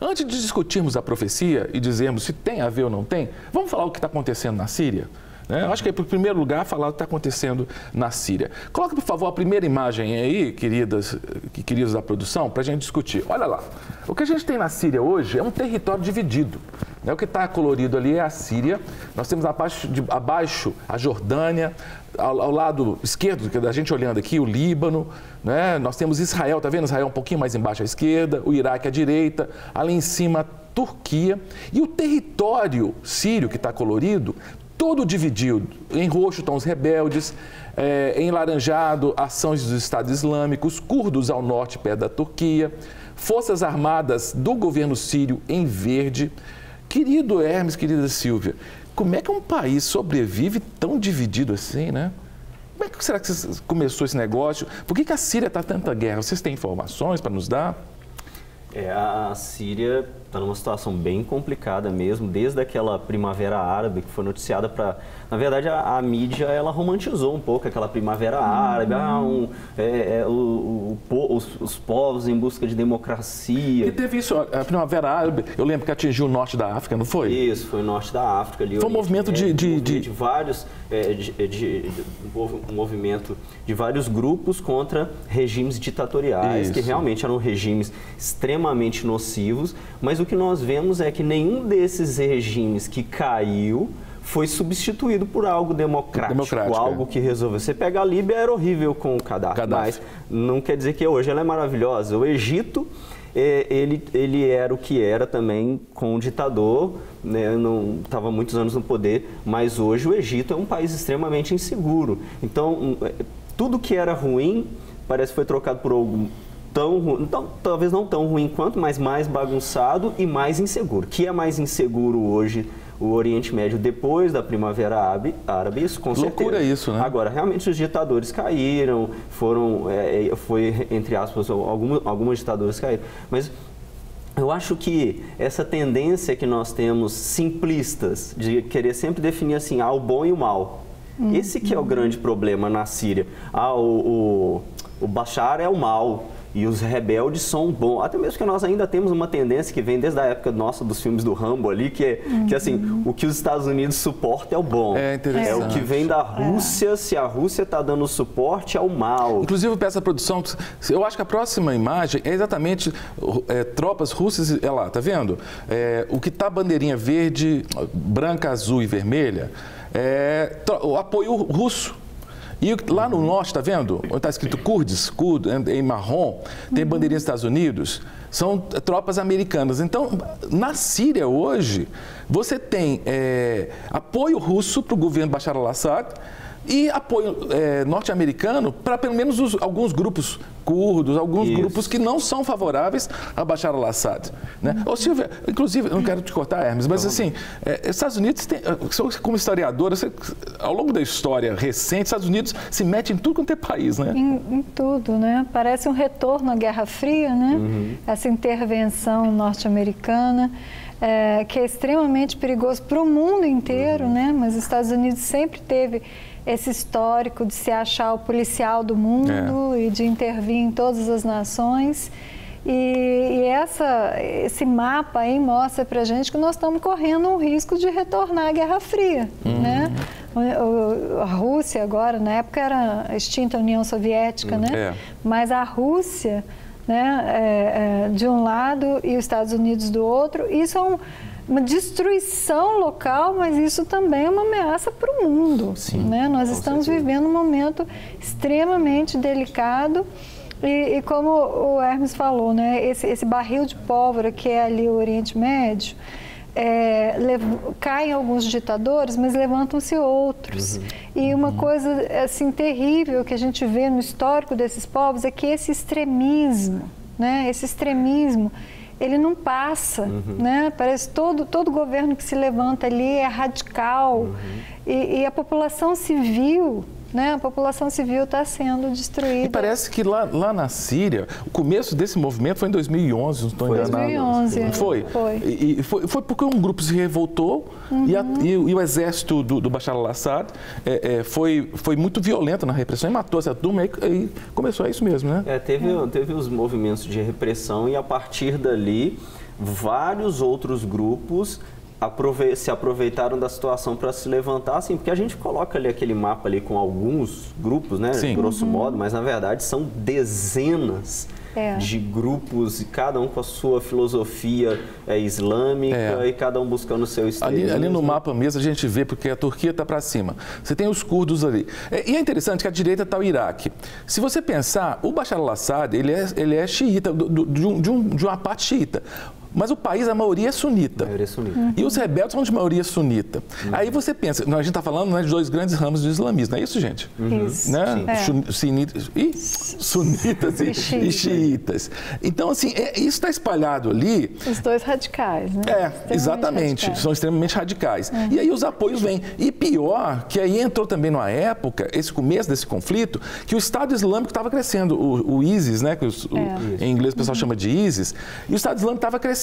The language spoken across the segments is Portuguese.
Antes de discutirmos a profecia e dizermos se tem a ver ou não tem, vamos falar o que está acontecendo na Síria? Eu acho que é, em primeiro lugar, falar o que está acontecendo na Síria. Coloque, por favor, a primeira imagem aí, queridos da produção, para a gente discutir. Olha lá, o que a gente tem na Síria hoje é um território dividido. O que está colorido ali é a Síria, nós temos abaixo a Jordânia, ao lado esquerdo, da gente olhando aqui, o Líbano, né? Nós temos Israel, está vendo? Israel um pouquinho mais embaixo à esquerda, o Iraque à direita, ali em cima a Turquia. E o território sírio que está colorido, todo dividido. Em roxo estão os rebeldes, em laranjado, ações dos Estados Islâmicos, curdos ao norte, perto da Turquia, forças armadas do governo sírio em verde. Querido Hermes, querida Silvia, como é que um país sobrevive tão dividido assim, né? Como é que será que começou esse negócio? Por que a Síria está tanta guerra? Vocês têm informações para nos dar? A Síria está numa situação bem complicada mesmo, desde aquela Primavera Árabe que foi noticiada para... Na verdade, a mídia, ela romantizou um pouco aquela Primavera Árabe, os povos em busca de democracia. E teve isso, a Primavera Árabe, eu lembro que atingiu o norte da África, não foi? Isso, foi o norte da África. Ali, foi um movimento um movimento de vários grupos contra regimes ditatoriais, que realmente eram regimes extremamente nocivos, mas o que nós vemos é que nenhum desses regimes que caiu foi substituído por algo democrático. Algo que resolveu. Você pega a Líbia, era horrível com o Gaddafi, mas não quer dizer que hoje ela é maravilhosa. O Egito, ele era o que era também com o ditador, né? Não estava muitos anos no poder, mas hoje o Egito é um país extremamente inseguro. Então, tudo que era ruim parece que foi trocado por algo talvez não tão ruim quanto, mas mais bagunçado e mais inseguro. Que é mais inseguro hoje o Oriente Médio depois da Primavera Árabe, isso com certeza. Loucura isso, né? Agora, realmente os ditadores caíram, foi, entre aspas, algumas ditaduras caíram, mas eu acho que essa tendência que nós temos simplistas, de querer sempre definir assim, o bom e o mal, esse que é o grande problema na Síria. O Bashar é o mal e os rebeldes são bons. Até mesmo que nós ainda temos uma tendência que vem desde a época nossa dos filmes do Rambo ali, que assim, o que os Estados Unidos suportam é o bom. É interessante. É o que vem da Rússia, se a Rússia está dando suporte, é o mal. Inclusive, eu peço à produção, eu acho que a próxima imagem é exatamente tropas russas, olha lá, tá vendo? O que está bandeirinha verde, branca, azul e vermelha, o apoio russo. E lá no norte, está vendo? Onde está escrito Kurds, em marrom, tem bandeirinha dos Estados Unidos, são tropas americanas. Então, na Síria hoje, você tem apoio russo para o governo Bashar al-Assad e apoio norte-americano para pelo menos alguns grupos curdos, alguns grupos que não são favoráveis a Bashar al-Assad. Né? Ô, Silvia, inclusive, eu não quero te cortar, Hermes, mas assim, Estados Unidos, como historiadora, ao longo da história recente, Estados Unidos se mete em tudo quanto é país, né? Em tudo, né? Parece um retorno à Guerra Fria, né? Essa intervenção norte-americana. Que é extremamente perigoso para o mundo inteiro, né? Mas os Estados Unidos sempre teve esse histórico de se achar o policial do mundo e de intervir em todas as nações. E esse mapa aí mostra para a gente que nós estamos correndo um risco de retornar à Guerra Fria, né? A Rússia agora, na época era a extinta União Soviética, né? Mas a Rússia, né, de um lado e os Estados Unidos do outro, isso é uma destruição local, mas isso também é uma ameaça para o mundo. Sim, né? Nós estamos vivendo um momento extremamente delicado e como o Hermes falou, né, esse barril de pólvora que é ali o Oriente Médio, caem alguns ditadores, mas levantam-se outros. E uma coisa assim terrível que a gente vê no histórico desses povos é que esse extremismo, né, ele não passa, né? Parece todo governo que se levanta ali é radical e a população civil, né? A população civil está sendo destruída. E parece que lá na Síria, o começo desse movimento foi em 2011, não estou enganado. 2011. Foi? Foi porque um grupo se revoltou e o exército do Bashar al-Assad foi muito violento na repressão e matou essa turma e começou isso mesmo, né? Teve os movimentos de repressão e a partir dali vários outros grupos se aproveitaram da situação para se levantar, assim, porque a gente coloca ali aquele mapa ali com alguns grupos, né, grosso modo, mas na verdade são dezenas de grupos, e cada um com a sua filosofia islâmica e cada um buscando o seu extremismo. Ali no mapa mesmo a gente vê, porque a Turquia está para cima. Você tem os curdos ali. E é interessante que à direita está o Iraque. Se você pensar, o Bashar al-Assad, ele é xiita, de uma parte xiita. Mas o país, a maioria é sunita. E os rebeldes são de maioria sunita. Aí você pensa, a gente está falando, né, de dois grandes ramos do islamismo, não é isso, gente? Isso. Né? Sunitas e xiitas. Então, assim, isso está espalhado ali. Os dois radicais, né? Exatamente. Radicais. São extremamente radicais. E aí os apoios vêm. E pior, que aí entrou também numa época, esse começo desse conflito, que o Estado Islâmico estava crescendo. O ISIS, né, que em inglês o pessoal chama de ISIS, e o Estado Islâmico estava crescendo.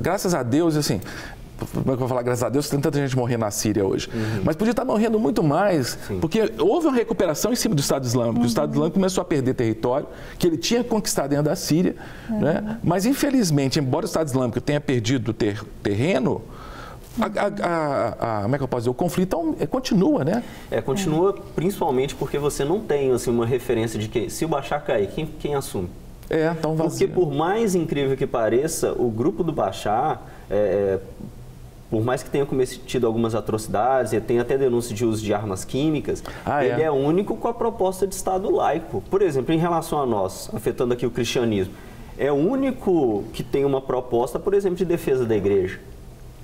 Graças a Deus, assim, como é que eu vou falar, graças a Deus, tem tanta gente morrendo na Síria hoje. Mas podia estar morrendo muito mais, porque houve uma recuperação em cima do Estado Islâmico. O Estado Islâmico começou a perder território que ele tinha conquistado dentro da Síria, né? Mas infelizmente, embora o Estado Islâmico tenha perdido terreno, como é que eu posso dizer? O conflito continua, né? Continua principalmente porque você não tem, assim, uma referência de que se o Bashar cair, quem assume? Tão vazio. Porque por mais incrível que pareça, o grupo do Bashar, por mais que tenha cometido algumas atrocidades, e tenha até denúncia de uso de armas químicas, ele é único com a proposta de Estado laico. Por exemplo, em relação a nós, afetando aqui o cristianismo, é o único que tem uma proposta, por exemplo, de defesa da igreja.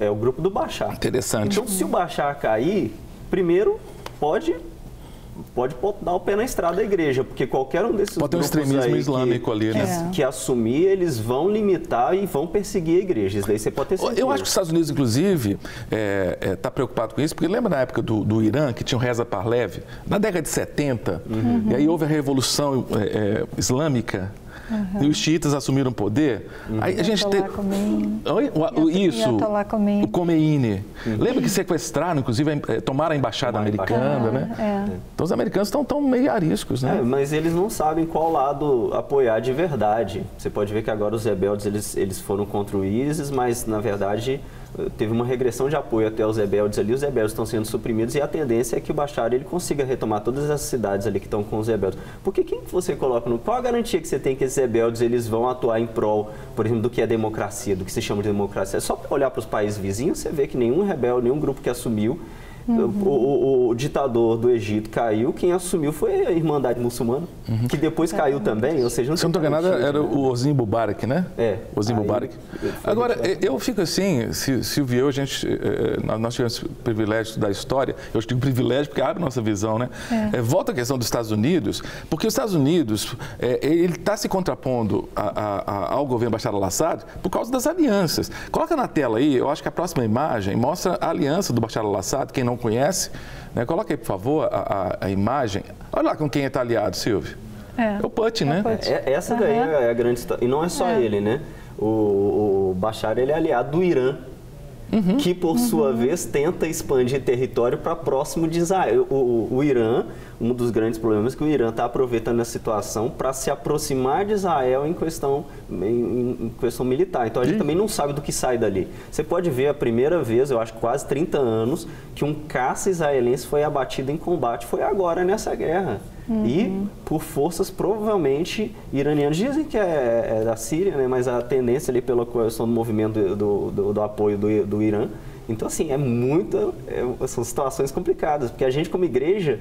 É o grupo do Bashar. Interessante. Então, se o Bashar cair, primeiro pode dar o pé na estrada da igreja, porque qualquer um desses pode ter um extremismo islâmico ali, né? Que assumir, eles vão limitar e vão perseguir a igreja. Isso daí você pode ter certeza. Eu acho que os Estados Unidos, inclusive, está preocupado com isso, porque lembra na época do Irã, que tinha o Reza Pahlavi, na década de 70, e aí houve a Revolução Islâmica, e os xiitas assumiram o poder. Aí a gente o Khomeini. Lembra que sequestraram, inclusive, tomaram a embaixada americana, né? Então os americanos estão meio ariscos, né? Mas eles não sabem qual lado apoiar de verdade. Você pode ver que agora os rebeldes eles foram contra o ISIS, mas na verdade teve uma regressão de apoio até os rebeldes ali. Os rebeldes estão sendo suprimidos e a tendência é que o Bashar ele consiga retomar todas as cidades ali que estão com os rebeldes. Porque quem você coloca qual a garantia que você tem que esses rebeldes eles vão atuar em prol, por exemplo, do que é democracia, do que se chama de democracia? É só olhar para os países vizinhos, você vê que nenhum rebelde, nenhum grupo que assumiu, o ditador do Egito caiu, quem assumiu foi a Irmandade Muçulmana, que depois caiu também, ou seja... Se não estou enganado, era o Hosni Mubarak, né? Hosni Mubarak. Agora, eu fico assim, Silvio e eu, nós tivemos o privilégio da história, eu digo privilégio porque abre nossa visão, né? Volta à questão dos Estados Unidos, porque os Estados Unidos, ele está se contrapondo ao governo Bashar al-Assad por causa das alianças. Coloca na tela aí, eu acho que a próxima imagem mostra a aliança do Bashar al-Assad, quem não conhece, né? Coloca aí, por favor, a imagem. Olha lá com quem está aliado, Silvio. É o Putin, né? Essa daí é a grande história. E não é só ele, né? O Bashar, ele é aliado do Irã, que, por sua vez, tenta expandir território para próximo de Israel. O Irã, um dos grandes problemas é que o Irã está aproveitando a situação para se aproximar de Israel em questão militar. Então, a gente também não sabe do que sai dali. Você pode ver a primeira vez, eu acho que quase 30 anos, que um caça israelense foi abatido em combate. Foi agora, nessa guerra. E por forças provavelmente iranianas. Dizem que é da Síria, né? Mas a tendência ali pela questão do movimento do apoio do Irã. Então, assim, são situações complicadas, porque a gente, como igreja,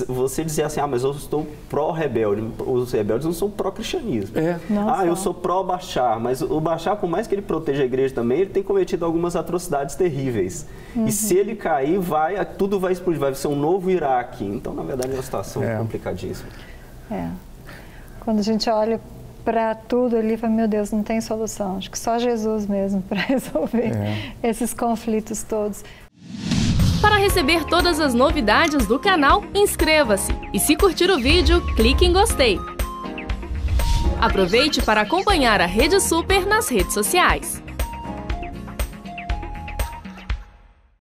você dizer assim, mas eu estou pró-rebelde, os rebeldes não são pró-cristianismo. Eu sou pró-Bashar, mas o Bashar, por mais que ele proteja a igreja também, ele tem cometido algumas atrocidades terríveis. E se ele cair, tudo vai explodir, vai ser um novo Iraque. Então, na verdade, é uma situação complicadíssima. Quando a gente olha para tudo ali, fala, meu Deus, não tem solução. Acho que só Jesus mesmo para resolver esses conflitos todos. Para receber todas as novidades do canal, inscreva-se. E se curtir o vídeo, clique em gostei. Aproveite para acompanhar a Rede Super nas redes sociais.